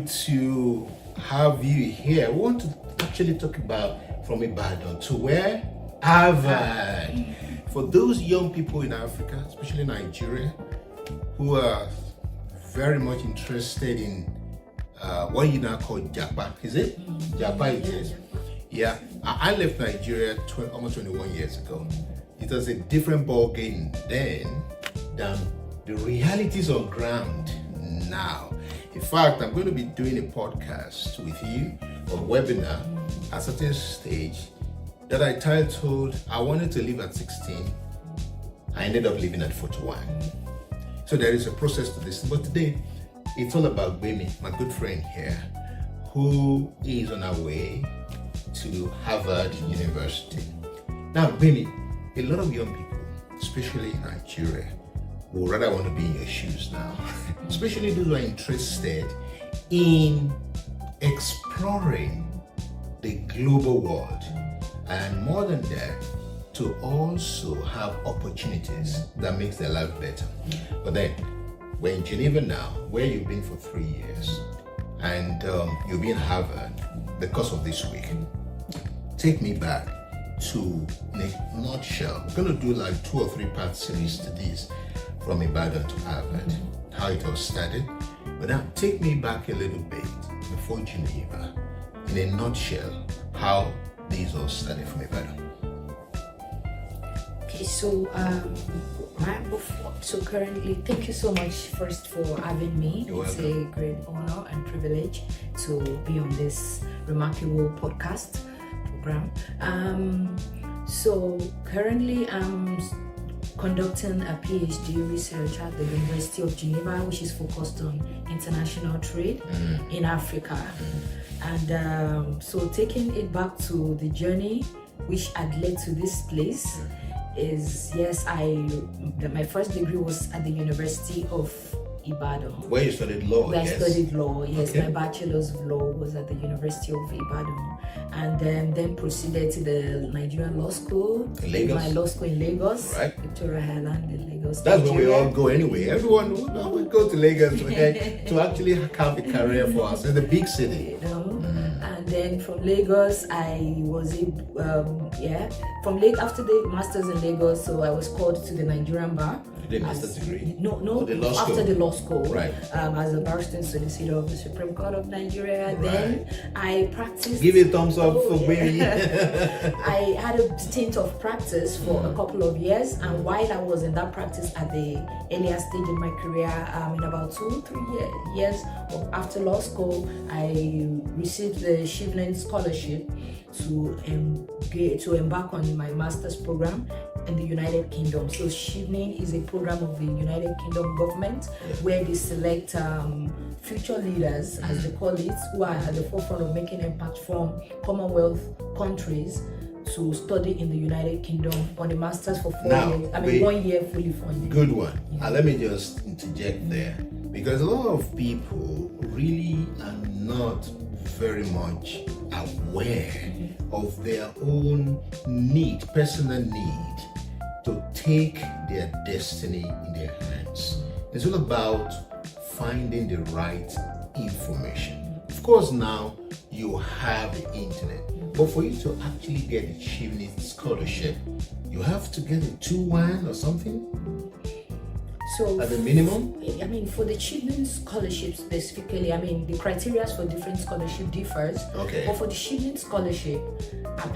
great to have you here. We want to actually talk about from Ibadan to where? Harvard. For those young people in Africa, especially Nigeria, who are very much interested in what you now call Japa, is it? Japa it is. Yeah, I left Nigeria almost 21 years ago. It was a different ball game then than the realities on ground now. In fact, I'm going to be doing a podcast with you, or webinar, at a certain stage that I titled, I wanted to live at 16. I ended up living at 41. So there is a process to this. But today, it's all about Gbemi, my good friend here, who is on our way to Harvard University. Now, Gbemi, a lot of young people, especially in Nigeria, would rather want to be in your shoes now, especially those who are interested in exploring the global world, and more than that, to also have opportunities that makes their life better. But then, we're in Geneva now, where you've been for 3 years, and you'll be in Harvard because of this week. Take me back to, in a nutshell, we're going to do like 2 or 3 part series to this, from Ibadan to Harvard, how it all started. But now take me back a little bit before Geneva, in a nutshell, how these all started from Ibadan. Okay, so currently, thank you so much first for having me. You're it's welcome. a great honor and privilege to be on this remarkable podcast program. So currently I'm conducting a PhD research at the University of Geneva, which is focused on international trade in Africa. And so taking it back to the journey which had led to this place is, yes, my first degree was at the University of Ibadan. Where you studied law, Where yes? I studied law, yes. Okay. My bachelor's of law was at the University of Ibadan, and then proceeded to the Nigerian Law School. In Lagos? My law school in Lagos, Right. Victoria Island in Lagos. That's where we Nigeria. all go anyway. Everyone would go to Lagos to actually have a career for us in the big city. You know? And then from Lagos, I was after the masters in Lagos, so I was called to the Nigerian bar. You did a master's degree? No, For the law after school? the law school, Right. As a barrister and solicitor of the Supreme Court of Nigeria. Right. Then I practiced. Give it a thumbs up for yeah. Gbemi. I had a stint of practice for a couple of years, and while I was in that practice at the earlier stage in my career, in about 2-3 years after law school, I received the Shivlin Scholarship to embark on my master's program in the United Kingdom. So Shivlin is a program of the United Kingdom government where they select future leaders, as they call it, who are at the forefront of making impact from Commonwealth countries to study in the United Kingdom on the masters for 4 years. 1 year fully funded. Good one. Let me just interject there, because a lot of people really are not very much aware of their own personal need to take their destiny in their hands. It's all about finding the right information. Of course, now you have the internet, but for you to actually get a Shivlin scholarship, you have to get a 2-1 or something So at the minimum. for the Shivlin scholarship specifically, the criteria for different scholarship differs. Okay. But for the Shivlin scholarship,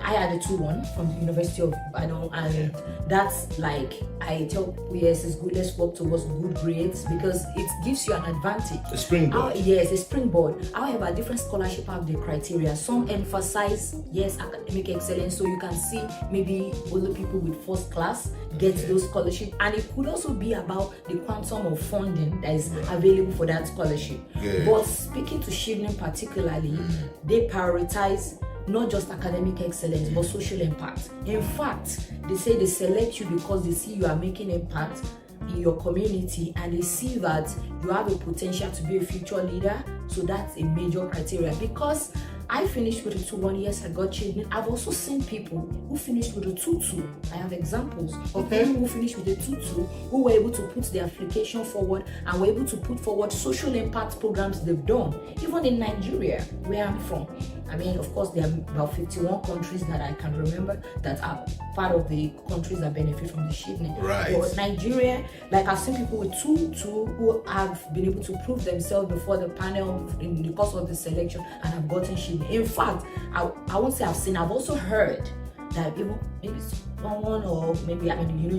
I had a 2-1 from the University of Ibadan, and that's like, I tell people, yes, it's good, let's work towards good grades, because it gives you an advantage. A springboard. Yes, a springboard. However, different scholarship have the criteria. Some emphasize, yes, academic excellence, so you can see maybe other people with first class get those scholarships, and it could also be about the quantum of funding that is available for that scholarship. Good. But speaking to Shivlin particularly, they prioritize not just academic excellence but social impact. In fact, they say they select you because they see you are making impact in your community, and they see that you have a potential to be a future leader. So that's a major criteria, because I finished with a 2-1. Yes, I got children. I've also seen people who finished with a 2-2. I have examples of people who finished with a 2-2 who were able to put their application forward and were able to put forward social impact programs they've done. Even in Nigeria, where I'm from. I mean, of course, there are about 51 countries that I can remember that are part of the countries that benefit from the shipment. Right. But Nigeria, like I've seen people with 2-2 who have been able to prove themselves before the panel in the course of the selection and have gotten shipment. In fact, I won't say I've seen, I've also heard that even maybe someone, or maybe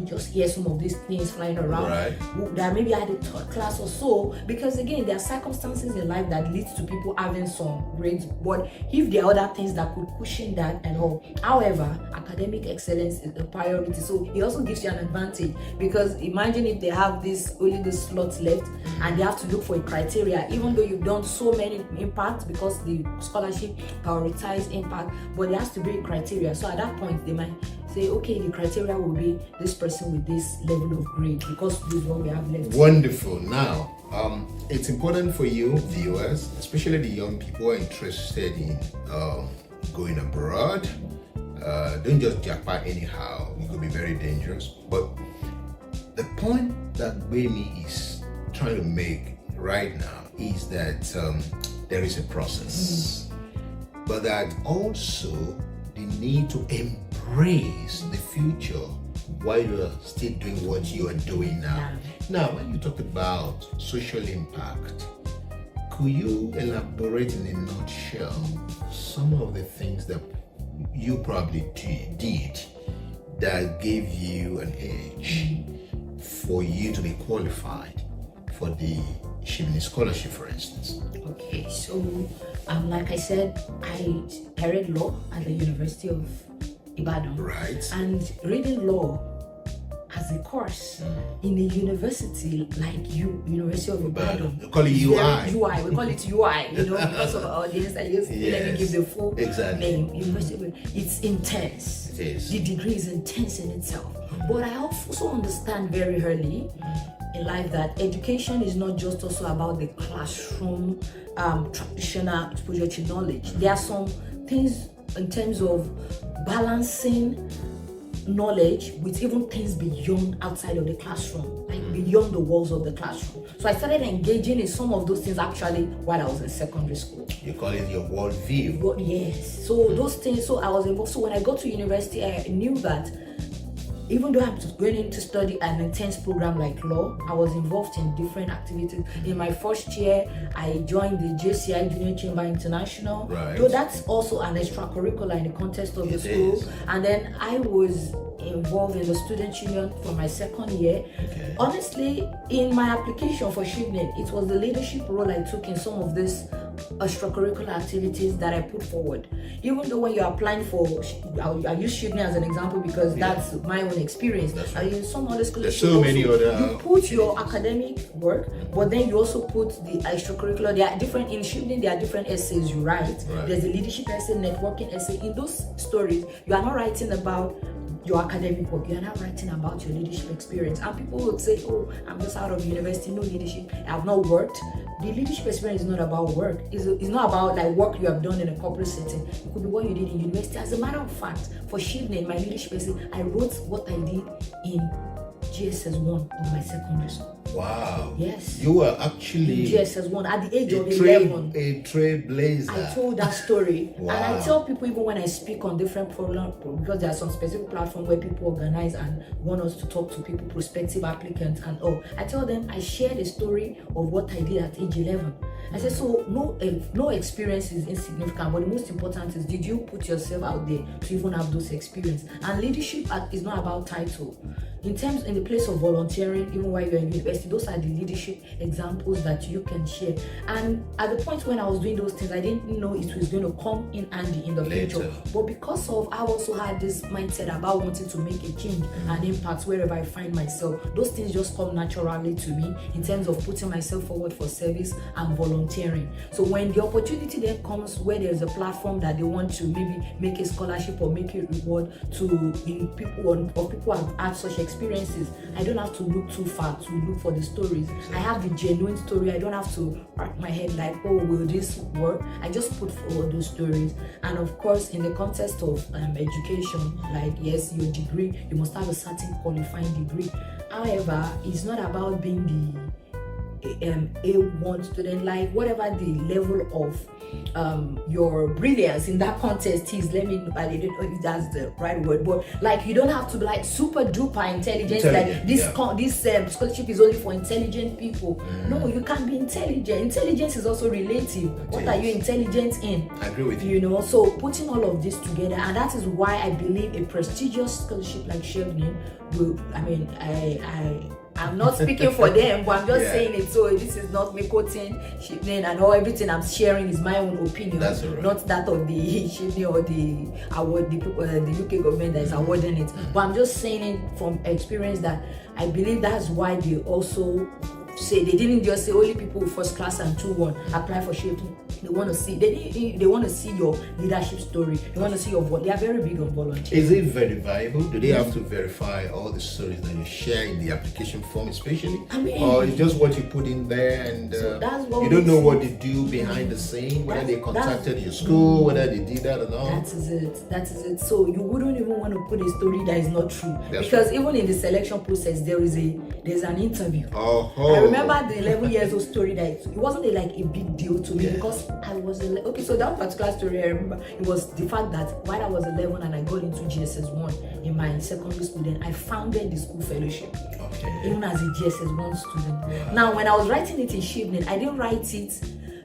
just hear some of these things flying around, that maybe I had a third class or so, because again, there are circumstances in life that leads to people having some grades, but if there are other things that could cushion that and all. However, academic excellence is a priority, so it also gives you an advantage, because imagine if they have only the slots left and they have to look for a criteria, even though you've done so many impact, because the scholarship prioritize impact, but there has to be a criteria. So at that point they might say, okay, the criteria will be this person with this level of grade, because this is what we have left. Wonderful. Now, it's important for you viewers, especially the young people who are interested in going abroad. Don't just Japa anyhow. It could be very dangerous. But the point that Gbemi is trying to make right now is that there is a process, but that also the need to embrace the future while you're still doing what you are doing now. Now, when you talk about social impact, could you elaborate in a nutshell some of the things that you probably did that gave you an edge for you to be qualified for the Shibini Scholarship, for instance? Okay, so like I said, I read law at the University of Ibadan. Right. And reading law as a course in a university like University of Ibadan. We call it UI. We call it UI, because of our audience. Let me give the full name. University of Ibadan. It's intense. It is. The degree is intense in itself. But I also understand very early in life that education is not just also about the classroom traditional exposure to knowledge. There are some things in terms of balancing knowledge with even things beyond outside of the classroom, like beyond the walls of the classroom. So I started engaging in some of those things actually while I was in secondary school. You call it your worldview. Yes. So those things, so I was involved. So when I got to university, I knew that even though I'm going in to study an intense program like law, I was involved in different activities. In my first year, I joined the JCI Junior Chamber International. Right. So that's also an extracurricular in the context of the school. And then I was involved in the student union for my second year. Okay. Honestly, in my application for Shibnin, it was the leadership role I took in some of these extracurricular activities that I put forward. Even though when you're applying for, I use Shibnin as an example because that's my own experience. I use some other schools. There's so many other. You put your academic work, but then you also put the extracurricular. There are different in Shibnin. There are different essays you write. There's a leadership essay, networking essay. In those stories, you are not writing about your academic work, you are not writing about your leadership experience. And people would say, oh, I'm just out of university, no leadership, I have not worked. The leadership experience is not about work. It's not about like work you have done in a corporate setting. It could be what you did in university. As a matter of fact, for Shibnin, my leadership essay, I wrote what I did in GSS 1 of my secondary school. Wow. Yes. You were actually GSS 1 at the age of 11. A trailblazer. I told that story. Wow. And I tell people even when I speak on different programs, because there are some specific platforms where people organize and want us to talk to people, prospective applicants and all. I tell them I shared a story of what I did at age 11. I said, so no experience is insignificant, but the most important is, did you put yourself out there to even have those experiences? And leadership is not about title. In the place of volunteering, even while you're in university, those are the leadership examples that you can share. And at the point when I was doing those things, I didn't know it was going to come in handy in the future. But because of, I also had this mindset about wanting to make a change and impact wherever I find myself. Those things just come naturally to me in terms of putting myself forward for service and volunteering. So when the opportunity then comes where there's a platform that they want to maybe make a scholarship or make a reward to people who have had such experience, experiences. I don't have to look too far to look for the stories. I have the genuine story. I don't have to crack my head like, oh, will this work? I just put forward those stories. And of course, in the context of education, like, yes, your degree, you must have a certain qualifying degree. However, it's not about being the A1 student, like whatever the level of your brilliance in that contest is. Let me know, I don't know if that's the right word, but like you don't have to be like super duper intelligent. Like this scholarship is only for intelligent people. No, you can't be intelligent. Intelligence is also relative. What are you intelligent in? I agree with you. You know, so putting all of this together, and that is why I believe a prestigious scholarship like Shevnin will, I'm not speaking for them, but I'm just saying it. So this is not me quoting Shivnin, and everything I'm sharing is my own opinion, not that of the Shivnin or the award, the UK government that is awarding it. But I'm just saying it from experience that I believe that's why they also say they didn't just say only people with first class and 2-1 apply for Shivnin. They want to see they want to see your leadership story. They want to see your vote. They are very big on volunteering. Is it verifiable? Do they have to verify all the stories that you share in the application form, especially? Or it's just what you put in there, and so that's what you don't know what they do behind the scene, whether they contacted your school, whether they did that or not? That is it. So you wouldn't even want to put a story that is not true, because even in the selection process there's an interview. I remember the 11 years old story that it wasn't like a big deal to me, because I was so that particular story I remember, it was the fact that while I was 11 and I got into GSS1 in my secondary school, then I founded the school fellowship, even as a GSS1 student. Now when I was writing it in Shivnin, I didn't write it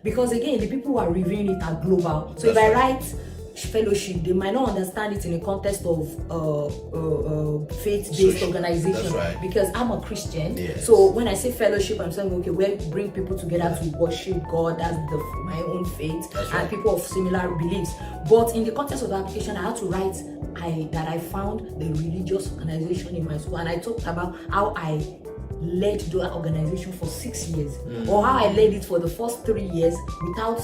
because again the people who are reviewing it are global. So if I write fellowship, they might not understand it in the context of faith-based organization, because I'm a Christian. So when I say fellowship, I'm saying okay, we bring people together to worship God. That's my own faith, and people of similar beliefs. But in the context of the application, I had to write that I found the religious organization in my school, and I talked about how I led that organization for 6 years, or how I led it for the first 3 years without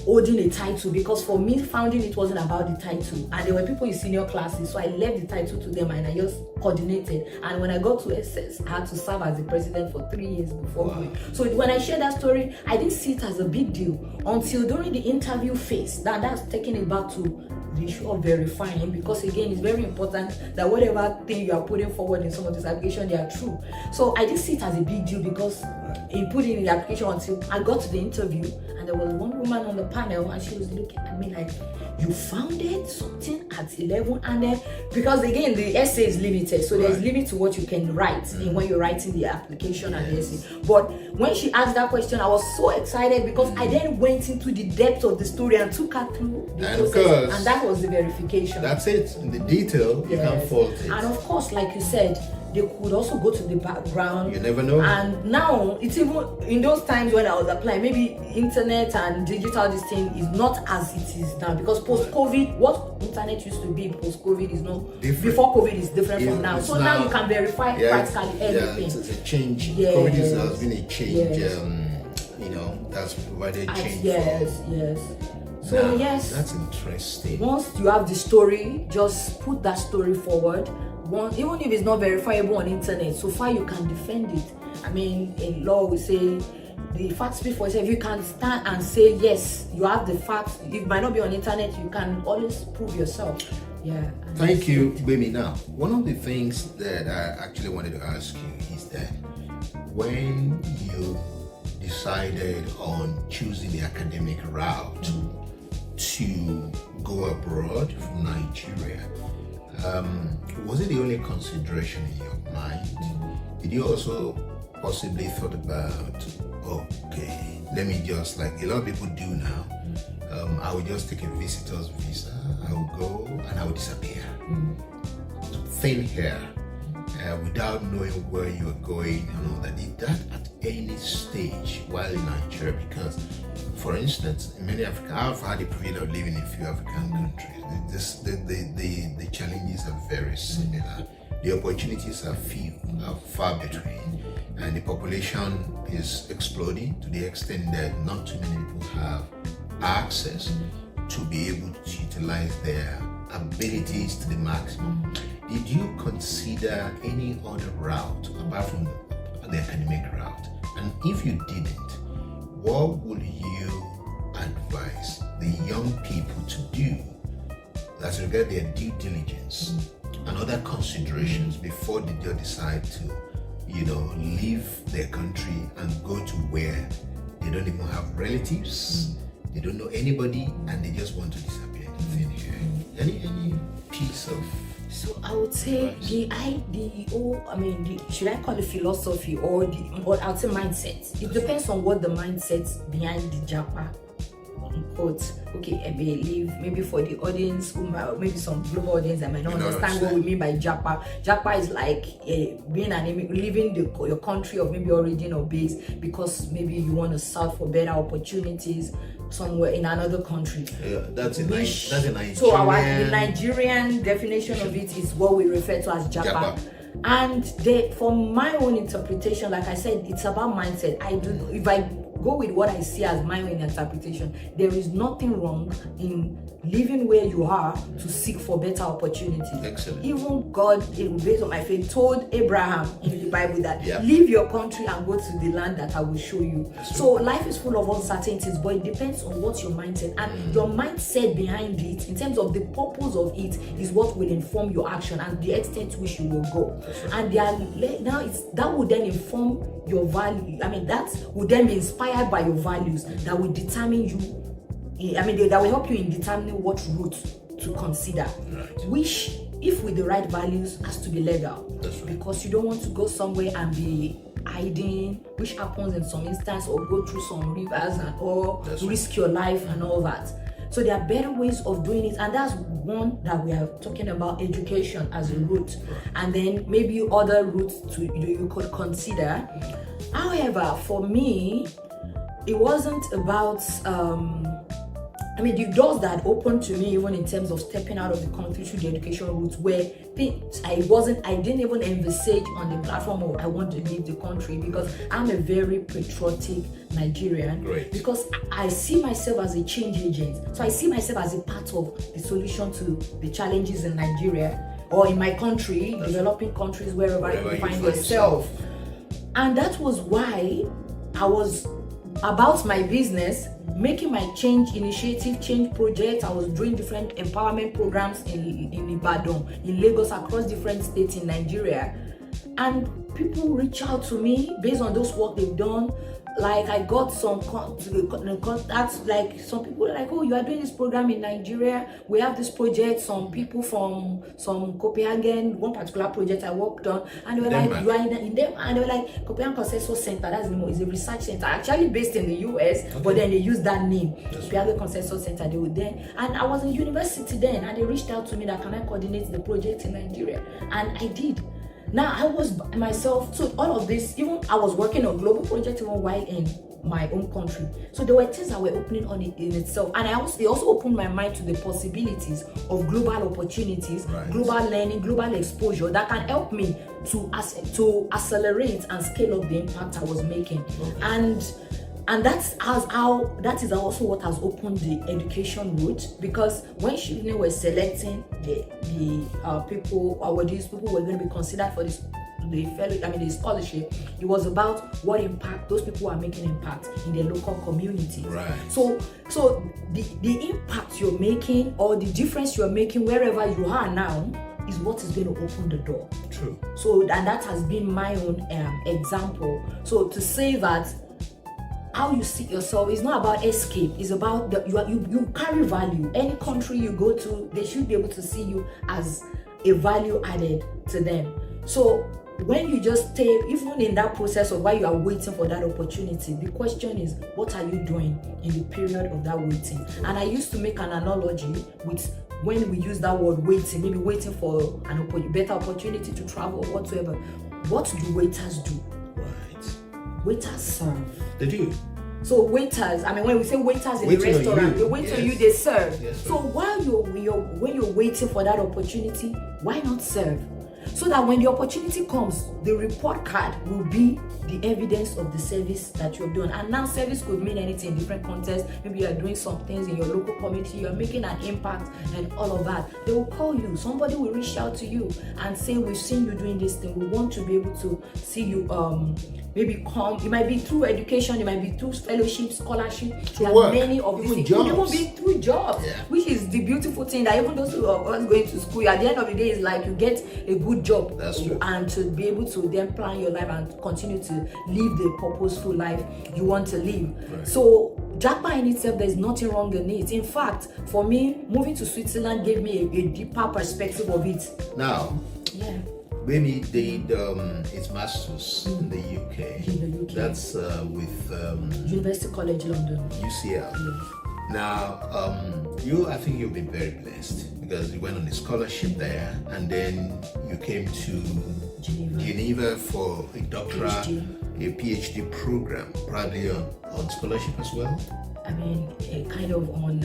holding a title, because for me founding it wasn't about the title, and there were people in senior classes, so I left the title to them and I just coordinated. And when I got to SS, I had to serve as the president for 3 years before going. So when I shared that story, I didn't see it as a big deal until during the interview phase. That's taking it back to the issue of verifying, because again it's very important that whatever thing you are putting forward in some of this application, they are true. So I didn't see it as a big deal, because he put it in the application until I got to the interview, and there was one woman on the panel and she was looking at me like, you founded something at 11? And then because again the essay is limited, so there's limit to what you can write when you're writing the application and the essay. But when she asked that question, I was so excited, because I then went into the depth of the story and took her through the process, and that was the verification. That's it. In the detail, you can't fault it. And of course, like you said, they could also go to the background. You never know. And now it's even in those times when I was applying, maybe internet and digital this thing is not as it is now, because post-COVID, what internet used to be post-COVID is not different. Before COVID is different from now. So now you can verify practically everything. It's a change. COVID has been a change. That's provided change. Yes. So that's interesting. Once you have the story, just put that story forward. Even if it's not verifiable on internet, so far you can defend it. I mean, in law we say the facts speak for itself. You can stand and say yes, you have the facts. It might not be on internet, you can always prove yourself. Thank you, Gbemi. Now, one of the things that I actually wanted to ask you is that when you decided on choosing the academic route to go abroad from Nigeria, was it the only consideration in your mind? Did you also possibly thought about, okay, let me just, like a lot of people do now, I will just take a visitor's visa, I will go and I will disappear to thin air without knowing where you are going and all that. Did that at any stage while in Nigeria? Because, for instance, in many African, I've had the privilege of living in a few African countries. The challenges are very similar. The opportunities are few, are far between, and the population is exploding to the extent that not too many people have access to be able to utilize their abilities to the maximum. did you consider any other route apart from the academic route? And if you didn't, what would you advise the young people to do as regard their due diligence and other considerations before they just decide to, leave their country and go to where they don't even have relatives, they don't know anybody, and they just want to disappear in thin air? Any piece of... So I would say should I call it philosophy or I would say mindset. It depends on what the mindset behind the Japa. Quote. Okay, I believe maybe for the audience, maybe some global audience that might not understand what we mean by Japa. Japa is like leaving your country of maybe origin or base because maybe you want to search for better opportunities somewhere in another country. Yeah, that's a Nigerian. So the Nigerian definition of it is what we refer to as Japa. And from my own interpretation, like I said, it's about mindset. If I go with what I see as my own interpretation, there is nothing wrong in living where you are to seek for better opportunities. Excellent. Even God, based on my faith, told Abraham in the Bible that leave your country and go to the land that I will show you. So life is full of uncertainties, but it depends on what's your mindset, and your mindset behind it, in terms of the purpose of it, is what will inform your action and the extent to which you will go. And that would then inform your value. That would then be inspired by your values that will determine you. That will help you in determining what route to consider. Right. Which, if with the right values, has to be legal. Because you don't want to go somewhere and be hiding, which happens in some instances, or go through some rivers or risk your life and all that. So there are better ways of doing it, and that's one that we are talking about, education as a route, and then maybe other routes you could consider. However, for me, it wasn't about the doors that opened to me, even in terms of stepping out of the country through the education route, where I didn't even envisage on the platform of I want to leave the country, because I'm a very patriotic Nigerian. Great. Because I see myself as a change agent. So I see myself as a part of the solution to the challenges in Nigeria or in my country, developing countries, wherever you find yourself. And that was why I was about my business, making my change project. I was doing different empowerment programs in Ibadan, in Lagos, across different states in Nigeria. And people reach out to me based on those work they've done. Like I got some contacts, like some people were like, oh, you are doing this program in Nigeria, we have this project. Some people from some Copenhagen, one particular project I worked on, and they were like, you are in them, and they were like, Copenhagen Consensus Center, that's the name, is a research center actually based in the US, but then they used that name, Copenhagen Consensus Center. They were there, and I was in university then, and they reached out to me that can I coordinate the project in Nigeria, and I did. Now I was myself, so all of this, even I was working on global projects even while in my own country. So there were things that were opening on it in itself, and it also opened my mind to the possibilities of global opportunities, global learning, global exposure that can help me to accelerate and scale up the impact I was making. And that is also what has opened the education route, because when Shivne was selecting the people, or these people were going to be considered for the scholarship, it was about what impact those people are making impact in their local communities. Right. So the impact you're making, or the difference you're making wherever you are now, is what is going to open the door. True. So, and that has been my own example. So to say that how you see yourself is not about escape, it's about you carry value. Any country you go to, they should be able to see you as a value added to them. So when you just stay, even in that process of while you are waiting for that opportunity, the question is, what are you doing in the period of that waiting? And I used to make an analogy with when we use that word waiting, maybe waiting for a better opportunity to travel or whatsoever. What do waiters do? Right. Waiters serve. They do. So waiters, when we say waiters in a restaurant, they wait on you, they serve. Yes, so while when you're waiting for that opportunity, why not serve? so that when the opportunity comes, the report card will be the evidence of the service that you've done. And now service could mean anything in different contexts. Maybe you are doing some things in your local community, you're making an impact and all of that. They will call you, somebody will reach out to you and say, we've seen you doing this thing, we want to be able to see you maybe come. It might be through education, it might be through fellowship, scholarship. There are many of these things. It could even be through jobs, which is the beautiful thing, that even those who are going to school, at the end of the day, is like you get a good job. That's true. And to be able to then plan your life and continue to live the purposeful life you want to live. Right. So Japa in itself, there's nothing wrong in it. In fact, for me, moving to Switzerland gave me a deeper perspective of it. Now, Baby did his master's in the UK. In the UK. That's with University College London. UCL. Yeah. Now, I think you've been very blessed because you went on a scholarship there, and then you came to Geneva for a doctoral, a PhD program, probably on scholarship as well. I mean, kind of on.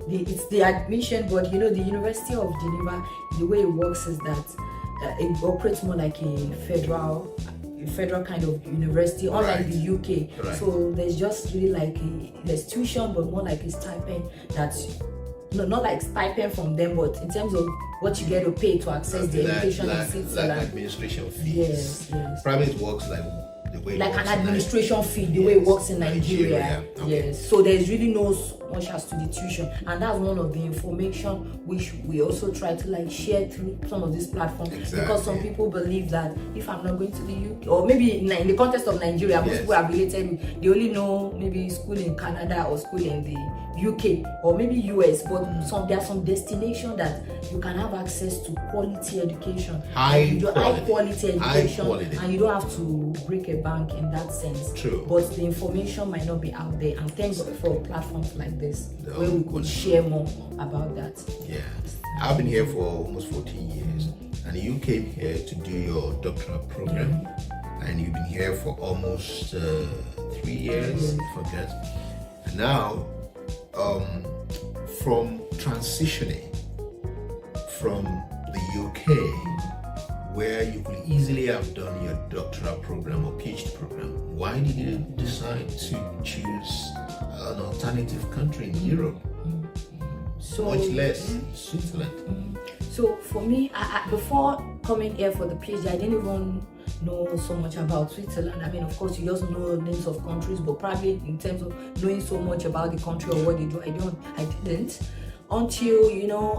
It's the admission, but the University of Geneva, the way it works is that it operates more like a federal kind of university, unlike the UK. Right. So there's just really like there's tuition, but more like a stipend that's not like stipend from them, but in terms of what you get to pay to access the education in Switzerland. Like administration fees. Yes. Probably it works like the way like an administration fee, the way it works in Nigeria. Okay. Yes. So there's really no much as to the tuition, and that's one of the information which we also try to share through some of these platforms. Exactly. Because some people believe that if I'm not going to the UK, or maybe in the context of Nigeria, most people are related with, they only know maybe school in Canada or school in the UK or maybe US, but there are some destinations that you can have access to quality education, high quality education, and you don't have to break a bank in that sense. True. But the information might not be out there, and thanks for platforms like this where we could share more about that. Yeah, I've been here for almost 14 years, and you came here to do your doctoral program, and you've been here for almost 3 years. Forget. And now, from transitioning from the UK, where you could easily have done your doctoral program or PhD program, why did you decide to choose an alternative country in Europe? Much less Switzerland. So for me, I before coming here for the PhD, I didn't even know so much about Switzerland. I mean, of course, you just know names of countries, but probably in terms of knowing so much about the country or what they do, I didn't. Until,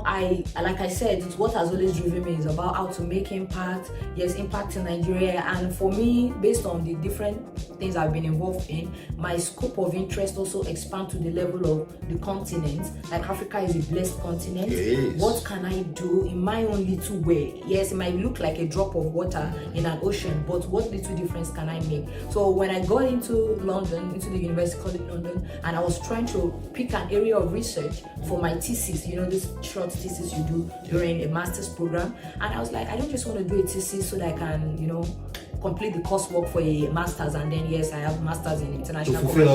like I said, it's what has always driven me is about how to make impact. Yes, impact in Nigeria. And for me, based on the different things I've been involved in, my scope of interest also expand to the level of the continent. Like Africa is a blessed continent. Yes. What can I do in my own little way? Yes, it might look like a drop of water in an ocean, but what little difference can I make? So when I got into London, into the University College London, and I was trying to pick an area of research for my thesis, this short thesis you do during a master's program, and I was like, I don't just want to do a thesis so that I can, complete the coursework for a master's, and then yes, I have master's in international to fulfill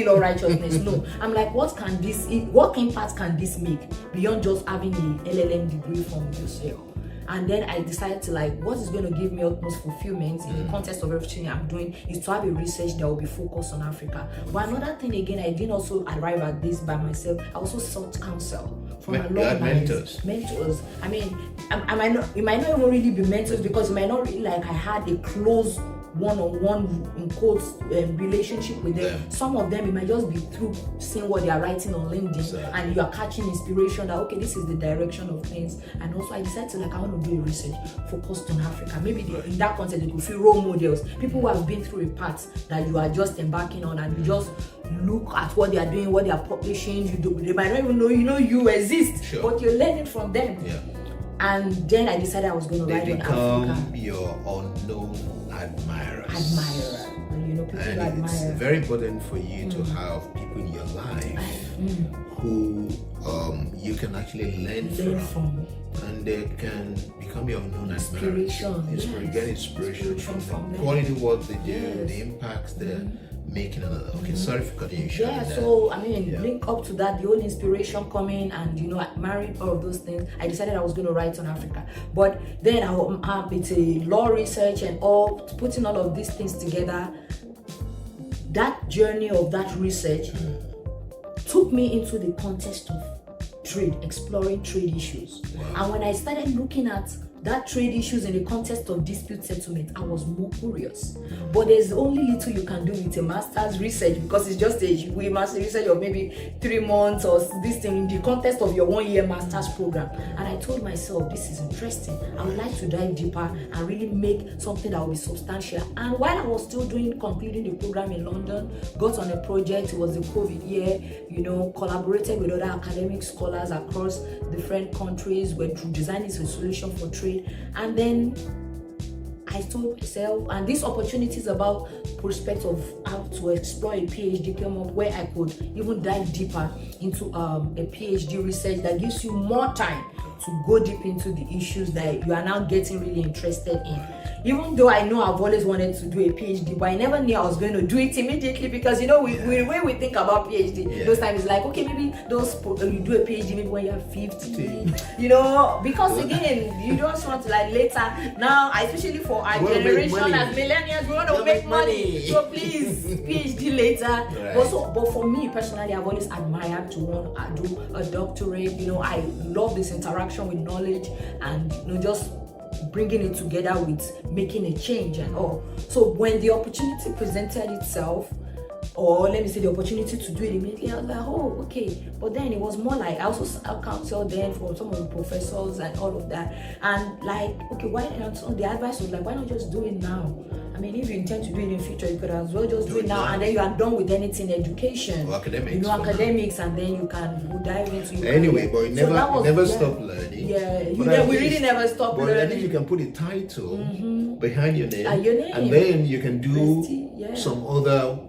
all righteousness. No, I'm like, what impact can this make beyond just having a LLM degree from UCL? And then I decided to what is going to give me utmost fulfillment in the context of everything I'm doing is to have a research that will be focused on Africa. But another thing again, I didn't also arrive at this by myself. I also sought counsel from alumni, mentors. I mean, it might not even really be mentors, because it might not really I had a close one-on-one in quotes relationship with them. Some of them it might just be through seeing what they are writing on LinkedIn, and you are catching inspiration that okay, this is the direction of things. And also I decided to I want to do a research focused on Africa. Maybe in that context they could feel role models, people who have been through a path that you are just embarking on, and you just look at what they are doing, what they are publishing. They might not even know you exist, but you're learning from them. And then I decided I was going to write on Africa. Your unknown admirers. People admire. It's very important for you to have people in your life who you can actually learn from, and they can become your unknown admirers. Get inspiration from the quality work they do, the impacts they making another. Okay, sorry for cutting you short. Yeah, so I mean, link up to that, the whole inspiration coming, and you know, I married all of those things. I decided I was going to write on Africa, but then it's a law research and all, putting all of these things together. That journey of that research took me into the context of trade, exploring trade issues. Wow. And when I started looking at that trade issues in the context of dispute settlement, I was more curious. But there's only little you can do with a master's research, because it's just a master's research of maybe 3 months or this thing in the context of your 1-year master's program. And I told myself, this is interesting. I would like to dive deeper and really make something that will be substantial. And while I was still concluding the program in London, got on a project. It was the COVID year, you know, collaborated with other academic scholars across different countries. We're designing a solution for trade. And then I told myself, and this opportunities about prospect of how to explore a PhD came up, where I could even dive deeper into a PhD research that gives you more time to go deep into the issues that you are now getting really interested in. Even though I know I've always wanted to do a PhD, but I never knew I was going to do it immediately, because you know, when we think about PhD, those times it's like, okay, maybe you do a PhD maybe when you're 50, you know, because again, you don't want to like later. Now, especially for our generation as millennials, we want to make money. So please, PhD later. Right. But for me personally, I've always admired to want to do a doctorate. You know, I love this interaction with knowledge, and you know, just bringing it together with making a change and all. So when the opportunity presented itself, or let me say the opportunity to do it immediately, I was like, oh, okay. But then it was more like, I also sought counsel then from some of the professors and all of that. And like, okay, why not? So the advice was like, why not just do it now? I mean, if you intend to do it in future, you could as well just do it now, and then you are done with anything education, or academics, you know, academics, and then you can dive into anyway. But you never stop learning. Yeah, we really never stop learning. But I think you can put a title behind your name, and then you can do some other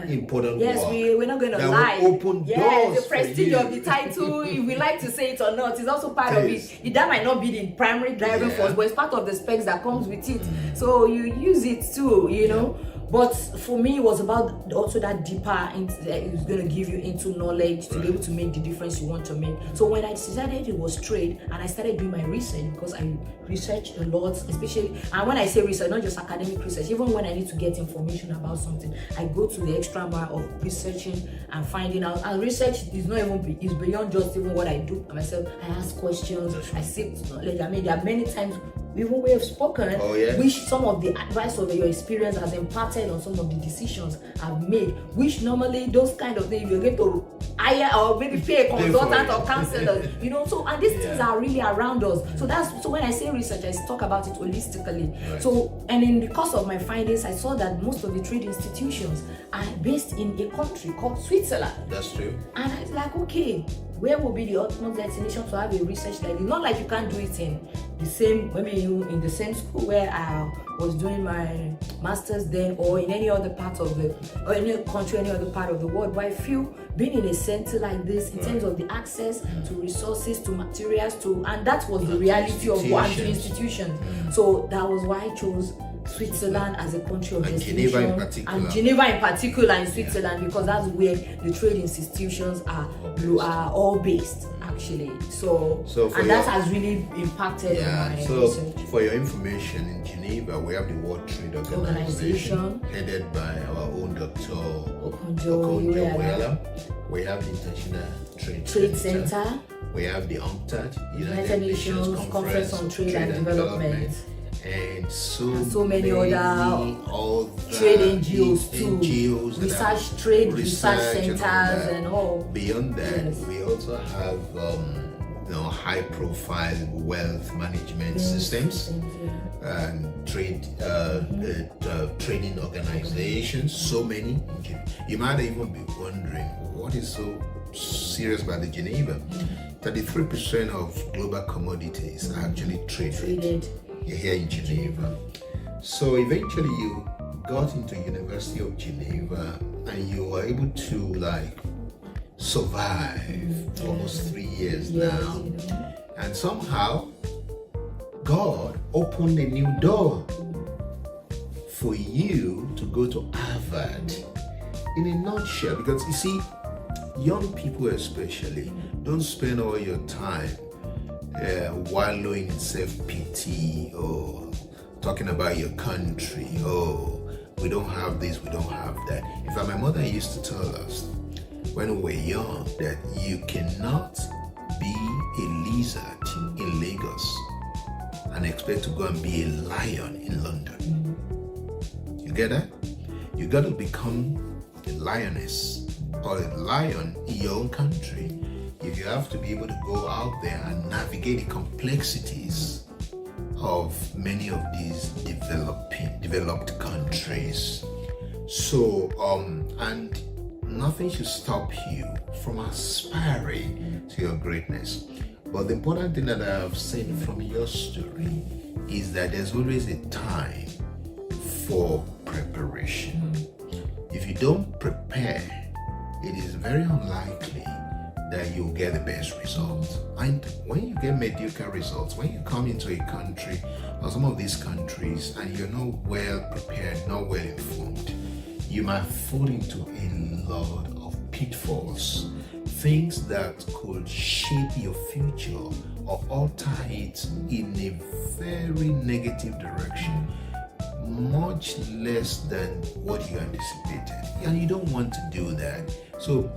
important work. We're not going to lie. Open doors. The prestige of the title, if we like to say it or not, is also part of it. That might not be the primary driving force, but it's part of the specs that comes with it. So you use it too, you know. But for me, it was about also that deeper, it's going to give you into knowledge to be able to make the difference you want to make. So when I decided it was trade, and I started doing my research, because I researched a lot, especially, and when I say research, not just academic research, even when I need to get information about something, I go to the extra mile of researching and finding out. And research is not even, is beyond just even what I do myself. I ask questions, I seek knowledge. I mean, there are many times even we have spoken, which some of the advice of your experience has imparted on some of the decisions I've made, which normally those kind of things you're going to hire or maybe pay a consultant or counselor, you know. So, and these things are really around us. So when I say research, I talk about it holistically. Right. So, and in the course of my findings, I saw that most of the trade institutions are based in a country called Switzerland. That's true. And I was like, okay, where will be the ultimate destination to have a research like this? Not like you can't do it in the same, maybe you in the same school where I was doing my master's then, or in any other part of or any country, any other part of the world. But I feel being in a center like this, in terms of the access to resources, to materials, and that was the reality of one institution. So that was why I chose Switzerland as a country of destination, and Geneva in particular in Switzerland, because that's where the trade institutions are all based actually. So and that has really impacted on my research. For your information, in Geneva we have the World Trade Organization headed by our own Dr. Okonjo-Iweala. We have the International Trade Center. We have the UNCTAD, United Nations Conference on Trade and Development. And so many other trade NGOs too, research centers and all. Beyond that, we also have high-profile wealth management systems and training organizations. So many. You might even be wondering what is so serious about the Geneva. 33% of global commodities are actually traded here in Geneva. So eventually you got into University of Geneva and you were able to survive for almost 3 years now. And somehow God opened a new door for you to go to Harvard. in a nutshell, because you see, young people especially don't spend all your time wallowing in self-pity or talking about your country. Oh, we don't have this, we don't have that. In fact, my mother used to tell us when we were young that you cannot be a lizard in Lagos and expect to go and be a lion in London. You get that? You got to become a lioness or a lion in your own country if you have to be able to go out there and navigate the complexities of many of these developed countries. So and nothing should stop you from aspiring to your greatness. But the important thing that I have seen from your story is that there's always a time for preparation. If you don't prepare, it is very unlikely that you'll get the best results. And when you get mediocre results, when you come into a country or some of these countries and you're not well prepared, not well informed, you might fall into a lot of pitfalls, things that could shape your future or alter it in a very negative direction, much less than what you anticipated. And you don't want to do that. So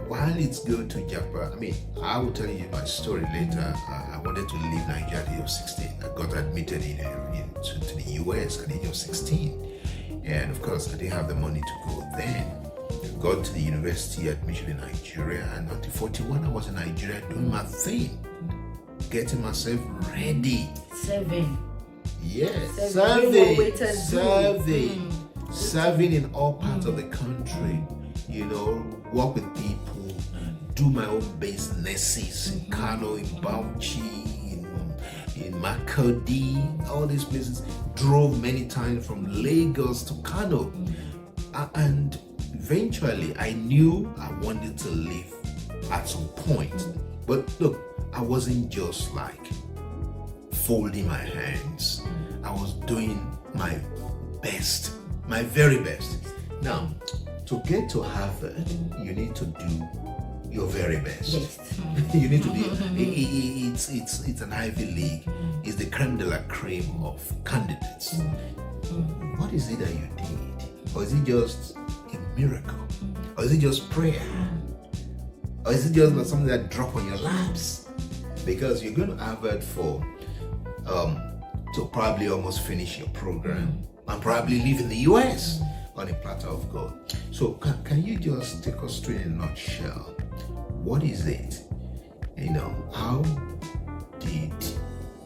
while it's good to Japa, I mean, I will tell you my story later. I wanted to leave Nigeria at the age of 16. I got admitted to the US at the age of 16. And of course, I didn't have the money to go then. I got to the university admission in Nigeria, and until 41, I was in Nigeria doing my thing, getting myself ready. Yes, serving in all parts of the country, you know, work with people, do my own businesses in Kano, in Bauchi, in Makurdi, all these places. Drove many times from Lagos to Kano, and eventually I knew I wanted to leave at some point. But look, I wasn't just like folding my hands. I was doing my best, my very best. Now, to get to Harvard, you need to do your very best. You need to be. It's an Ivy League. It's the creme de la creme of candidates. What is it that you did, or is it just a miracle, or is it just prayer, or is it just something that dropped on your laps? Because you're going to Harvard for to probably almost finish your program and probably live in the US on a platter of gold. So can you just take us through in a nutshell? What is it? You know, how did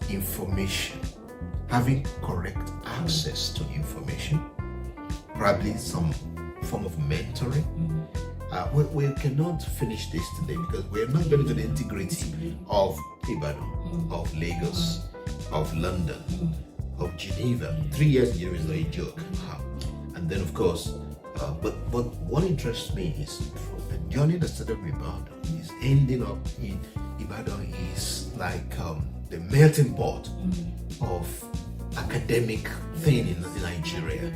information, having correct access to information, probably some form of mentoring? We cannot finish this today because we're not going to the integrity of Ibadan, of Lagos, of London, of Geneva. 3 years in Geneva is not a joke. And then, of course, but what interests me is the journey that started with Ibadan is ending up in Ibadan is like the melting pot of academic thing in Nigeria.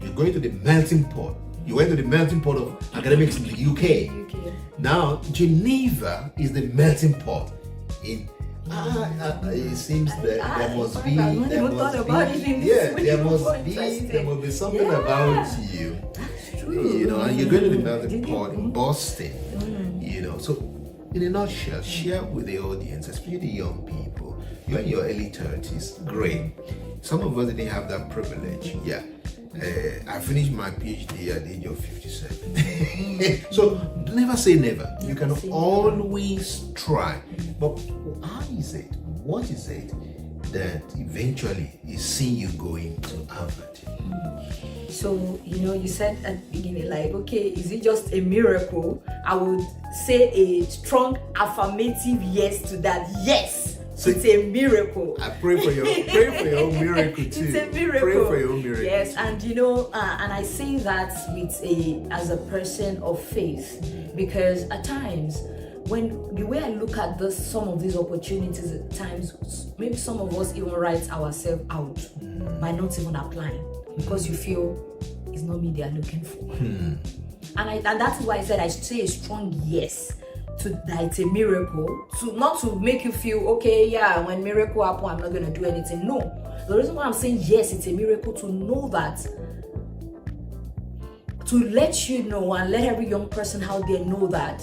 You're going to the melting pot. You went to the melting pot of academics in the UK. Now, Geneva is the melting pot in. It seems that there must be something about you. You know, and you're going to the melting pot in Boston. You know, so in a nutshell, share with the audience, especially the young people. You're in your early 30s, great. Some of us didn't have that privilege. Yeah. I finished my PhD at the age of 57. So never say never. You can always try. But how is it? What is it that eventually is seeing you going to Harvard? So, you know, you said at the beginning, like, okay, is it just a miracle? I would say a strong affirmative yes to that. Yes. So it's a miracle. I pray for your miracle too. It's a miracle. Pray for your miracle. Yes, and you know, and I say that as a person of faith, because at times, when the way I look at some of these opportunities, at times maybe some of us even write ourselves out by not even applying because you feel it's not me they are looking for. And that is why I said I say a strong yes to that it's a miracle, to not to make you feel okay, yeah, when miracle happen, I'm not gonna do anything. No. The reason why I'm saying yes, it's a miracle, to know that, to let you know and let every young person out there know that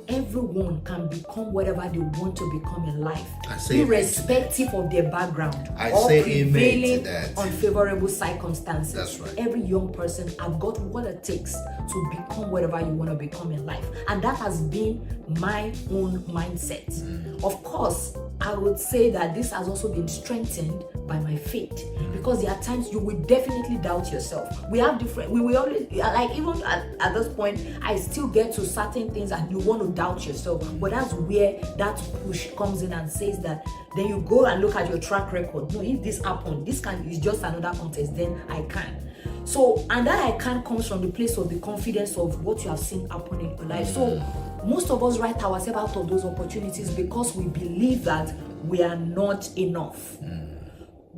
everyone can become whatever they want to become in life, irrespective of their background or prevailing unfavorable circumstances. That's right. Every young person have got what it takes to become whatever you want to become in life, and that has been my own mindset. Of course, I would say that this has also been strengthened by my faith, because there are times you will definitely doubt yourself. We have different, we will always, like even at this point, I still get to certain things and you want to doubt yourself, but that's where that push comes in and says that, then you go and look at your track record. No, if this happened, this is just another contest, then I can. So, and that I can comes from the place of the confidence of what you have seen happen in your life. So most of us write ourselves out of those opportunities because we believe that we are not enough.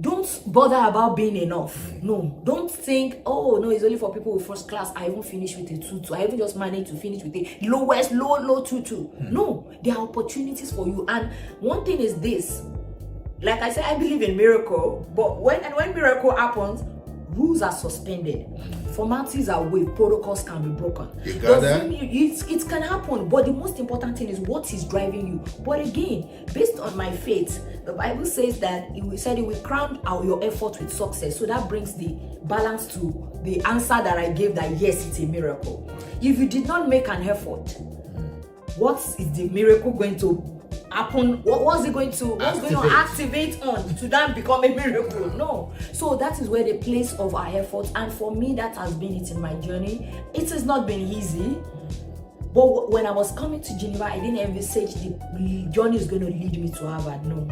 Don't bother about being enough. No, don't think, oh no, it's only for people with first class. I even finished with a 2-2. I even just managed to finish with a low 2-2. No, there are opportunities for you. And one thing is this, like I said, I believe in miracle, but when miracle happens, rules are suspended, formalities are waived, protocols can be broken. You got that? It can happen, but the most important thing is what is driving you. But again, based on my faith, the Bible says that it will crown out your effort with success. So that brings the balance to the answer that I gave, that yes, it's a miracle. If you did not make an effort, what is the miracle going to happen? What's going to activate on to then become a miracle? No. So that is where the place of our efforts, and for me that has been it in my journey. It has not been easy, but when I was coming to Geneva, I didn't envisage the journey is going to lead me to Harvard. No.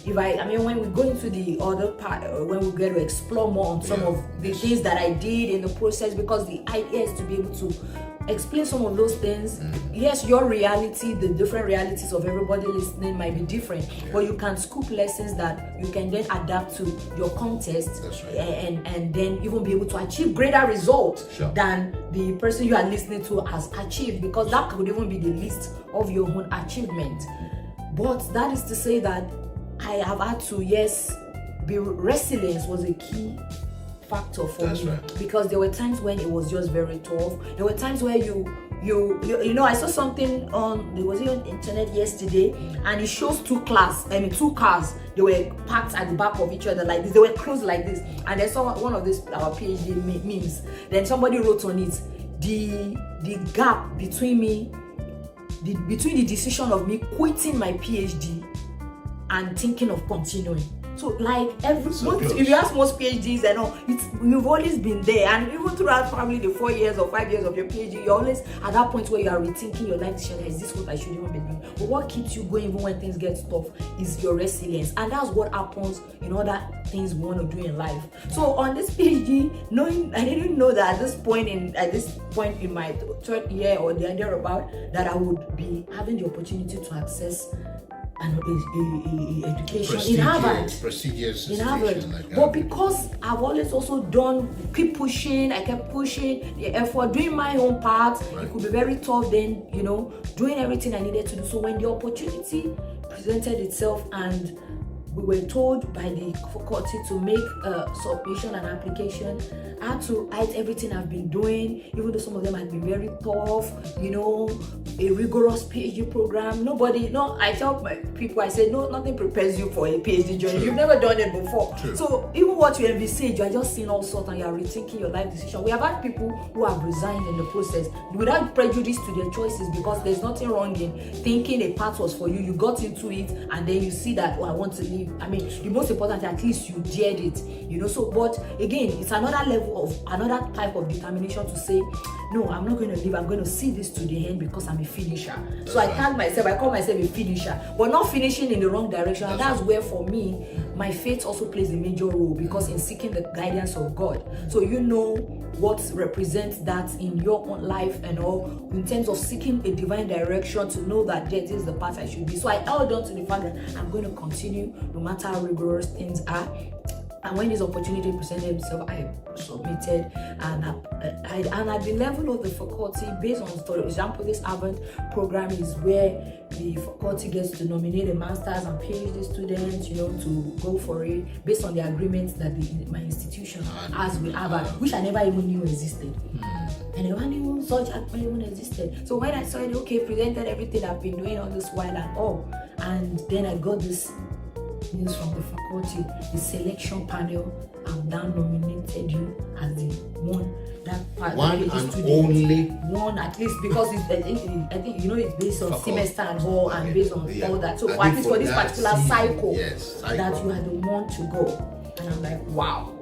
When we go into the other part, when we get to explore more on some of the things that I did in the process, because the idea is to be able to explain some of those things. Yes, your reality, the different realities of everybody listening might be different, but you can scoop lessons that you can then adapt to your context. That's right. and then even be able to achieve greater results than the person you are listening to has achieved, because that could even be the list of your own achievement. But that is to say that I have had to, resilience was a key factor for me. Right. Because there were times when it was just very tough. There were times where you I saw something on the internet yesterday, and it shows two cars. They were parked at the back of each other like this. They were close like this, and I saw one of these our PhD memes. Then somebody wrote on it, the gap between me, between the decision of me quitting my PhD and thinking of continuing. So like if you ask most PhDs and all, you've always been there, and even throughout probably the 4 years or 5 years of your PhD, you're always at that point where you are rethinking your life decision. Is this what I should even be doing? But what keeps you going even when things get tough is your resilience, and that's what happens in other things we want to do in life. So on this PhD, I didn't know that at this point in my third year or the idea about that I would be having the opportunity to access an education in Harvard. Prestigious in Harvard. Like but because I've always also kept pushing the effort, doing my own part. Right. It could be very tough then, doing everything I needed to do. So when the opportunity presented itself and we were told by the faculty to make a submission and application, I had to write everything I've been doing, even though some of them had been very tough, a rigorous PhD program. I tell my people, I say, no, nothing prepares you for a PhD journey. You've never done it before. True. So even what you envisage, you're just seeing all sorts and you're rethinking your life decision. We have had people who have resigned in the process without prejudice to their choices, because there's nothing wrong in thinking a path was for you. You got into it and then you see that, I want to leave. The most important, at least you dared it, So, but again, it's another type of determination to say, no, I'm not going to leave. I'm going to see this to the end because I'm a finisher. So I call myself a finisher, but not finishing in the wrong direction. And that's where, for me, my faith also plays a major role, because in seeking the guidance of God. So what represents that in your own life and all, in terms of seeking a divine direction, to know that this is the path I should be. So I held on to the fact that I'm going to continue no matter how rigorous things are. And when this opportunity presented itself, I submitted, and at the level of the faculty, based on, for example, this Harvard program is where the faculty gets to nominate a master's and PhD students, to go for it based on the agreements that my institution has with Harvard, which I never even knew existed. I never knew such even existed. So when I saw it, presented everything I've been doing all this while and all, and then I got this news from the faculty, the selection panel have now nominated you as the one only one, at least, because I think it's based on semester and all, and based on all that. So at least for this particular cycle, that you are the one to go. And I'm like, wow.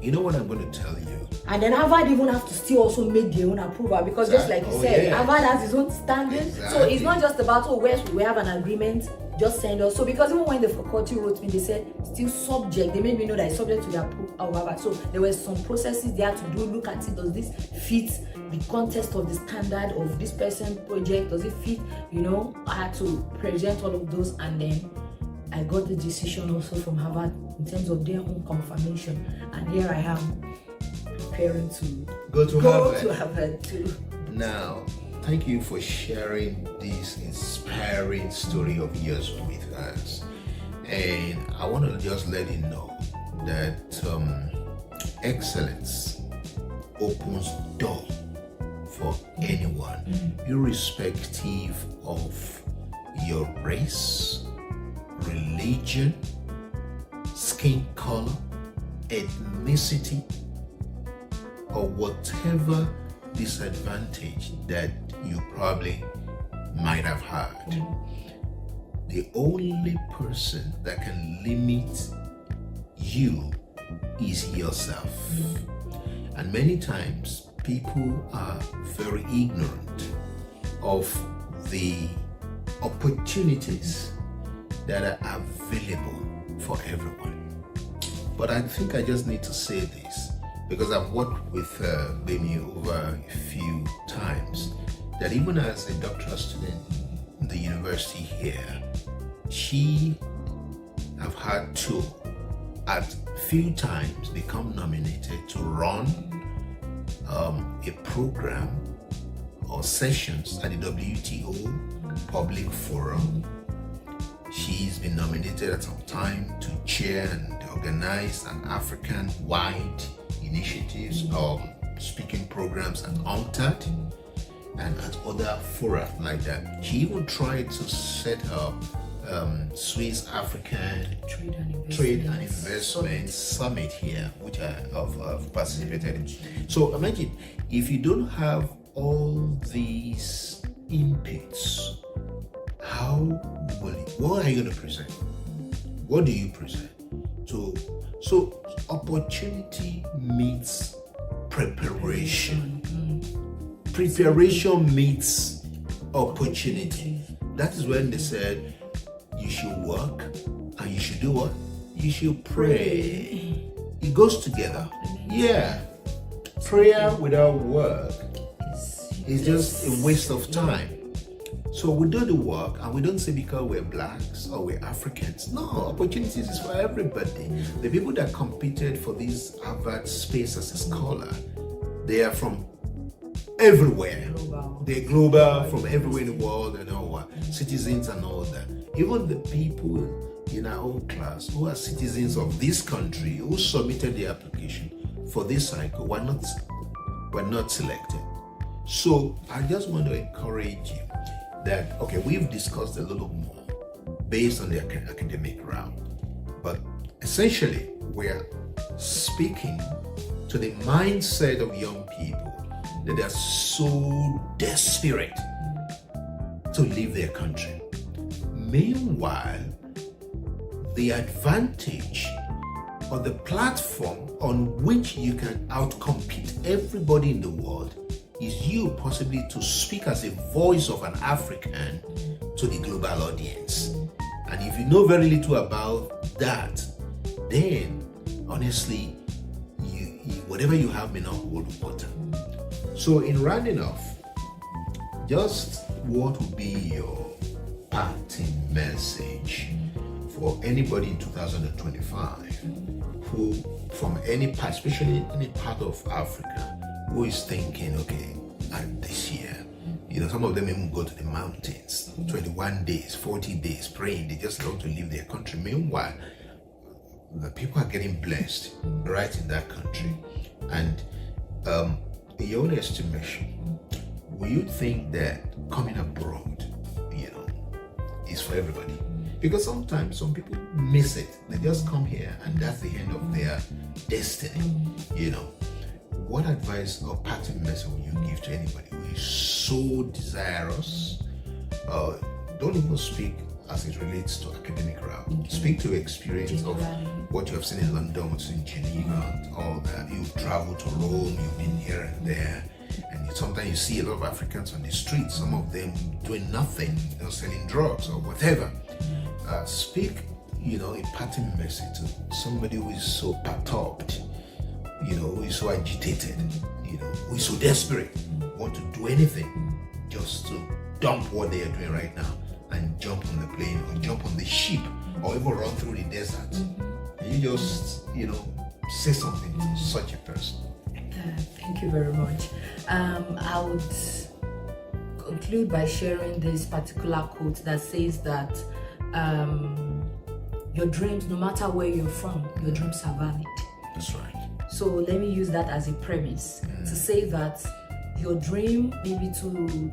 You know what I'm going to tell you? And then Harvard even have to still also make their own approval, because just like you said, Harvard has its own standards. So it's not just about, we have an agreement, just send us. So because even when the faculty wrote me, they said still subject. They made me know that it's subject to the approval of Harvard. So there were some processes they had to do. Look at it. Does this fit the context of the standard of this person project? Does it fit? I had to present all of those, and then I got the decision also from Harvard in terms of their own confirmation. And here I am preparing to go to Harvard too. Now, thank you for sharing this inspiring story of yours with us. And I want to just let you know that excellence opens door for anyone, irrespective of your race, religion, skin color, ethnicity, or whatever disadvantage that you probably might have had. The only person that can limit you is yourself. And many times people are very ignorant of the opportunities that are available for everyone. But I think I just need to say this, because I've worked with Gbemi over a few times, that even as a doctoral student in the university here, she have had to, at few times, become nominated to run a program or sessions at the WTO Public Forum. She's been nominated at some time to chair and organize an African-wide initiatives or speaking programs at UNCTAD and at other fora like that. She even tried to set up Swiss African Trade and Investment Summit here, which I have participated in. So imagine if you don't have all these inputs, what are you going to present? What do you present? So opportunity meets preparation. Preparation meets opportunity. That is when they said you should work and you should do what? You should pray. It goes together. Yeah. Prayer without work is just a waste of time. So we do the work, and we don't say because we're blacks or we're Africans. No, opportunities is for everybody. The people that competed for this Harvard space as a scholar, they are from everywhere. They're global, from everywhere in the world, and all citizens and all that. Even the people in our own class who are citizens of this country who submitted the application for this cycle were not selected. So I just want to encourage you that, we've discussed a little more based on the academic route, but essentially we're speaking to the mindset of young people that are so desperate to leave their country. Meanwhile, the advantage or the platform on which you can outcompete everybody in the world is you possibly to speak as a voice of an African to the global audience. And if you know very little about that, then honestly, whatever you have may not hold water. So in rounding off, just what would be your parting message for for anybody in 2025 who, from any part, especially any part of Africa, who is thinking, okay, and this year, some of them even go to the mountains, 21 days, 40 days praying. They just love to leave their country. Meanwhile, the people are getting blessed right in that country. And in your own estimation, will you think that coming abroad, is for everybody? Because sometimes some people miss it. They just come here and that's the end of their destiny. What advice or parting message will you give to anybody who is so desirous? Don't even speak as it relates to academic route. Speak to experience of what you have seen in London, what's in Geneva, all that. You've traveled to Rome, you've been here and there. And sometimes you see a lot of Africans on the streets, some of them doing nothing, selling drugs or whatever. Speak, a parting message to somebody who is so perturbed, who is so agitated, who is so desperate, want to do anything just to dump what they are doing right now and jump on the plane or jump on the ship or even run through the desert. And you just, say something to such a person. Thank you very much. I would conclude by sharing this particular quote that says that your dreams, no matter where you're from, your dreams are valid. That's right. So let me use that as a premise to say that your dream maybe to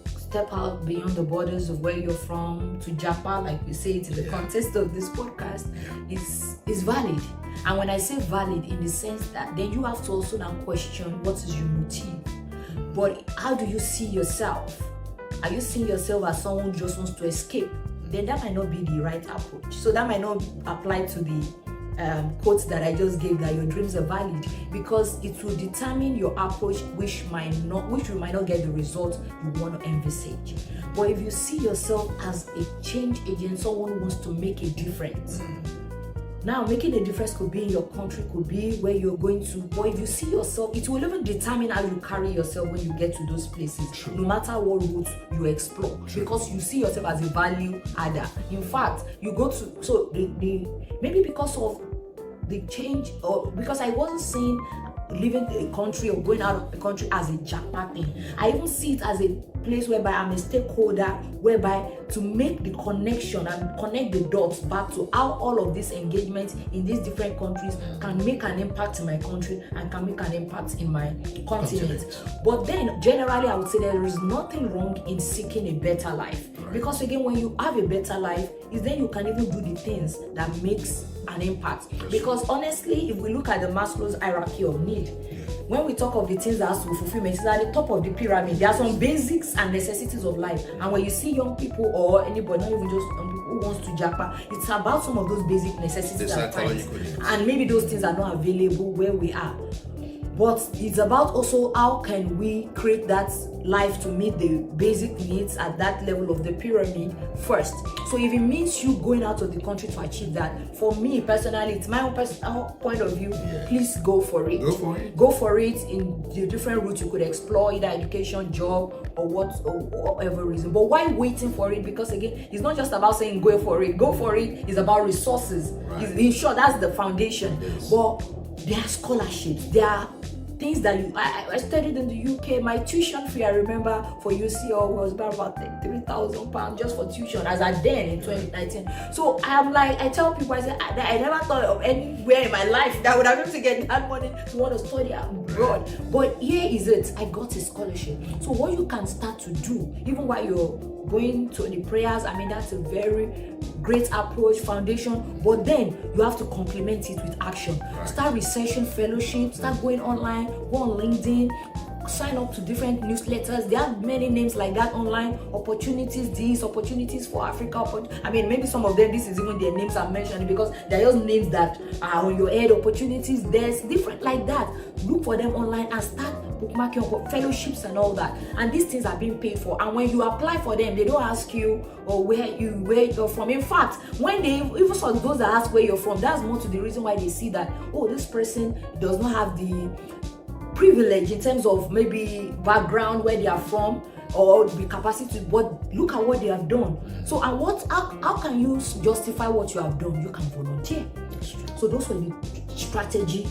step out beyond the borders of where you're from to Japa, like we say it in the context of this podcast, is valid. And when I say valid, in the sense that then you have to also now question what is your motive. But how do you see yourself? Are you seeing yourself as someone who just wants to escape? Then that might not be the right approach. So that might not apply to the quotes that I just gave, that your dreams are valid, because it will determine your approach, which you might not get the result you want to envisage. But if you see yourself as a change agent, someone who wants to make a difference. Now, making a difference could be in your country, could be where you're going to, but if you see yourself, it will even determine how you carry yourself when you get to those places. True. No matter what route you explore. True. Because you see yourself as a value adder. In fact, you go to, so maybe because of the change, or because I wasn't saying leaving a country or going out of the country as a Japa thing. I even see it as a place whereby I'm a stakeholder, whereby to make the connection and connect the dots back to how all of these engagements in these different countries can make an impact in my country and can make an impact in my continent. But then generally I would say there is nothing wrong in seeking a better life. Because again, when you have a better life, is then you can even do the things that makes an impact. Because honestly, if we look at the Maslow's hierarchy of need, when we talk of the things that has to be fulfillment, it's at the top of the pyramid. There are some basics and necessities of life. And when you see young people or anybody, not even just who wants to Japa, it's about some of those basic necessities at times. And maybe those things are not available where we are. But it's about also how can we create that life to meet the basic needs at that level of the pyramid first. So if it means you going out of the country to achieve that, for me personally, it's my own personal point of view, please go for it. Go for it in the different routes you could explore, either education, job, or whatever reason. But why waiting for it? Because again, it's not just about saying go for it. Go for it is about resources. In short, that's the foundation. But there are scholarships, there are things that I studied in the UK. My tuition fee, I remember, for UCL was about £3,000 just for tuition as at then in 2019. So I'm like, I tell people, I say, I never thought of anywhere in my life that I would have been able to get that money to want to study abroad. But here is it, I got a scholarship. So what you can start to do, even while you're going to the prayers, I mean, that's a very great approach, foundation, but then you have to complement it with action. Start researching fellowship, start going online, go on LinkedIn, sign up to different newsletters. There are many names like that online. Opportunities for Africa. I mean, maybe some of them, this is even their names I'm mentioning because they're just names that are on your head. Opportunities, there's different like that. Look for them online and start bookmarking fellowships and all that. And these things are being paid for. And when you apply for them, they don't ask you where you're from. In fact, when they even for those that ask where you're from, that's more to the reason why they see that, oh, this person does not have the privilege in terms of maybe background where they are from, or the capacity, but look at what they have done. So, and how can you justify what you have done? You can volunteer. So those were the strategy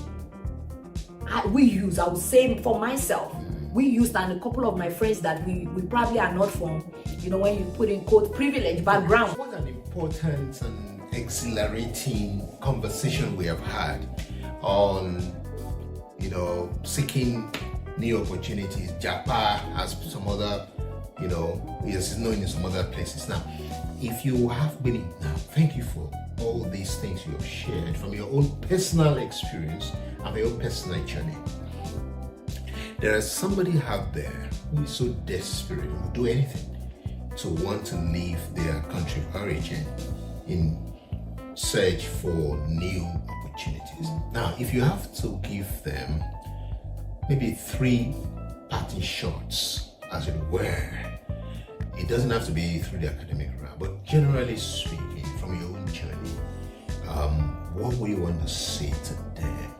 we use. I would say for myself, we used, and a couple of my friends that we probably are not from, when you put in quote, privileged background. What an important and exhilarating conversation we have had on, seeking new opportunities. Japa has some other, is known in some other places. Now, if you have been, thank you for all these things you have shared from your own personal experience and your own personal journey. There is somebody out there who is so desperate, who will do anything to want to leave their country of origin in search for new opportunities. Now, if you have to give them maybe 3 parting shots, as it were, it doesn't have to be through the academic route, but generally speaking, from your own journey, what would you want to say to them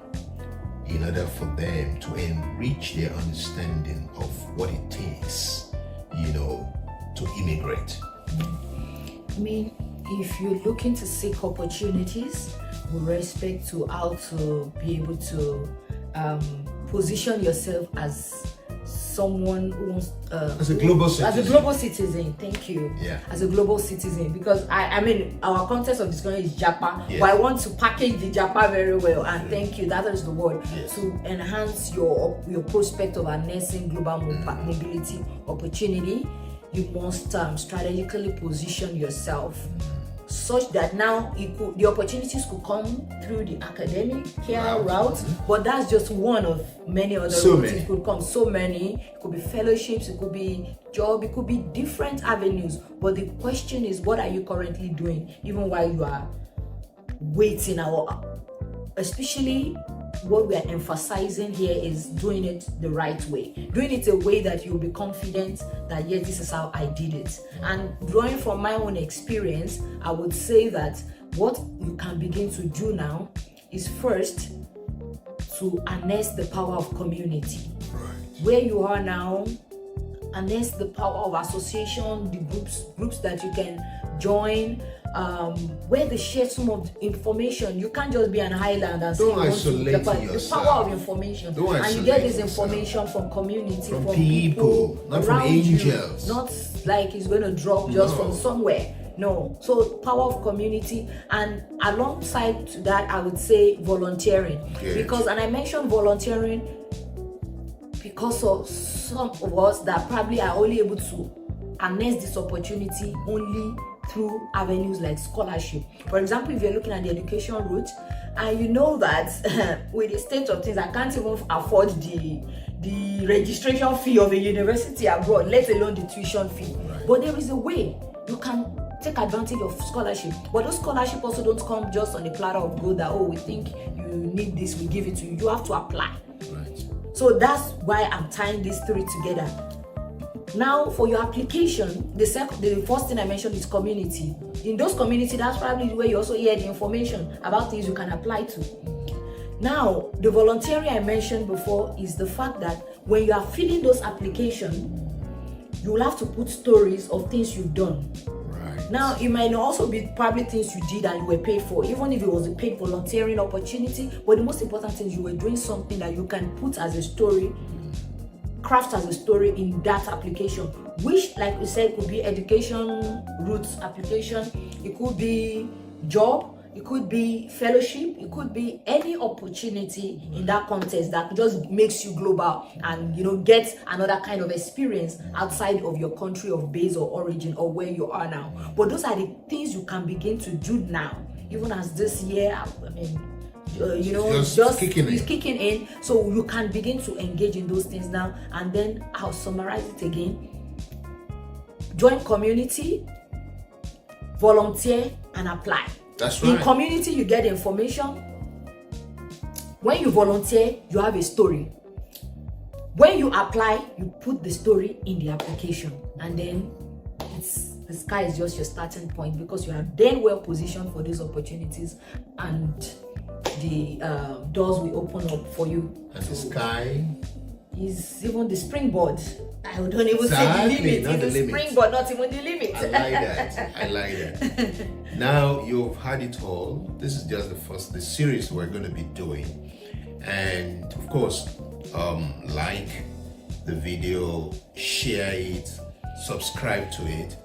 in order for them to enrich their understanding of what it takes, to immigrate? I mean, if you're looking to seek opportunities with respect to how to be able to position yourself as someone who wants as a global citizen. As a global citizen, thank you. Yeah. As a global citizen, because I mean our context of discussion is Japa, yes. but I want to package the Japa very well, and thank you. That is the word, yes. to enhance your prospect of harnessing global mobility opportunity. You must strategically position yourself such that now the opportunities could come through the academic care route, but that's just one of many other routes. It could come so many. It could be fellowships, it could be job, it could be different avenues. But the question is, what are you currently doing, even while you are waiting? Especially what we are emphasizing here is doing it the right way, doing it a way that you'll be confident that yes, this is how I did it. And drawing from my own experience, I would say that what you can begin to do now is first to harness the power of community. Where you are now, harness the power of association, the groups that you can join, where they share some of the information. You can't just be an island and don't isolate yourself. The power of information, and you get this information from community, from people not around from angels. You, not like it's going to drop just from somewhere. No. So power of community, and alongside to that, I would say volunteering. And I mentioned volunteering because of some of us that probably are only able to harness this opportunity only through avenues like scholarship. For example, if you're looking at the education route, and you know that with the state of things, I can't even afford the registration fee of a university abroad, let alone the tuition fee. But there is a way you can take advantage of scholarship. But those scholarships also don't come just on a platter of gold that, we think you need this, we give it to you. You have to apply. So that's why I'm tying these 3 together. Now, for your application, the first thing I mentioned is community. In those communities, that's probably where you also hear the information about things you can apply to. Now, the volunteering I mentioned before is the fact that when you are filling those applications, you will have to put stories of things you've done. Now, it might also be probably things you did and you were paid for, even if it was a paid volunteering opportunity. But the most important thing is you were doing something that you can put as a story, craft as a story in that application, which, like we said, could be education routes application, it could be job, it could be fellowship, it could be any opportunity in that context that just makes you global and get another kind of experience outside of your country of base or origin or where you are now. But those are the things you can begin to do now, even as this year, just kicking in. So you can begin to engage in those things now. And then I'll summarize it again. Join community, volunteer, and apply. That's right. In community, you get information. When you volunteer, you have a story. When you apply, you put the story in the application, and then the sky is just your starting point, because you are then well positioned for these opportunities, and the doors will open up for you. And the sky is even the springboard. I don't even Exactly, say the limit. not It's the the limit. springboard, not even the limit. I like that. I like that. Now you've had it all. This is just the series we're going to be doing, and of course, like the video, share it, subscribe to it.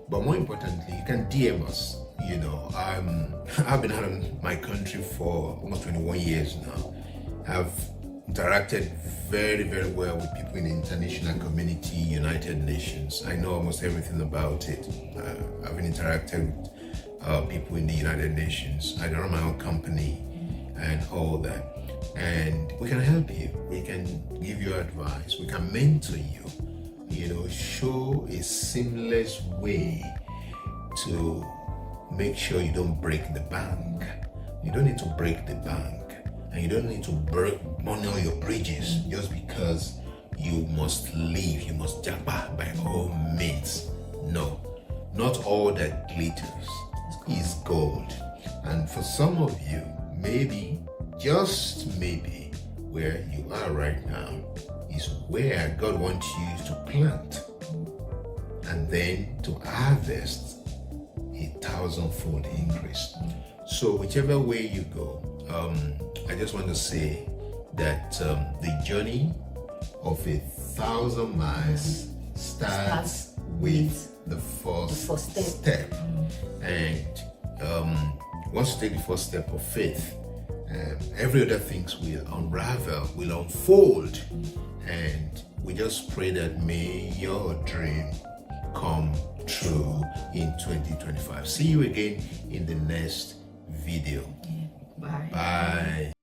But more importantly, you can DM us. You know, I've been out of my country for almost 21 years now. I've interacted very, very well with people in the international community, United Nations. I know almost everything about it. I've interacted with people in the United Nations. I run my own company and all that. And we can help you. We can give you advice. We can mentor you. You know, show a seamless way to make sure you don't break the bank. You don't need to break the bank. And you don't need to burn all your bridges just because you must leave, you must japa by all means. No, not all that glitters is gold. And for some of you, maybe, just maybe, where you are right now is where God wants you to plant and then to harvest a 1,000-fold increase. So whichever way you go, I just want to say that the journey of 1,000 miles starts with the first step. And once you take the first step of faith, every other things will unravel, will unfold. And we just pray that may your dream come true in 2025. See you again in the next video. Bye. Bye.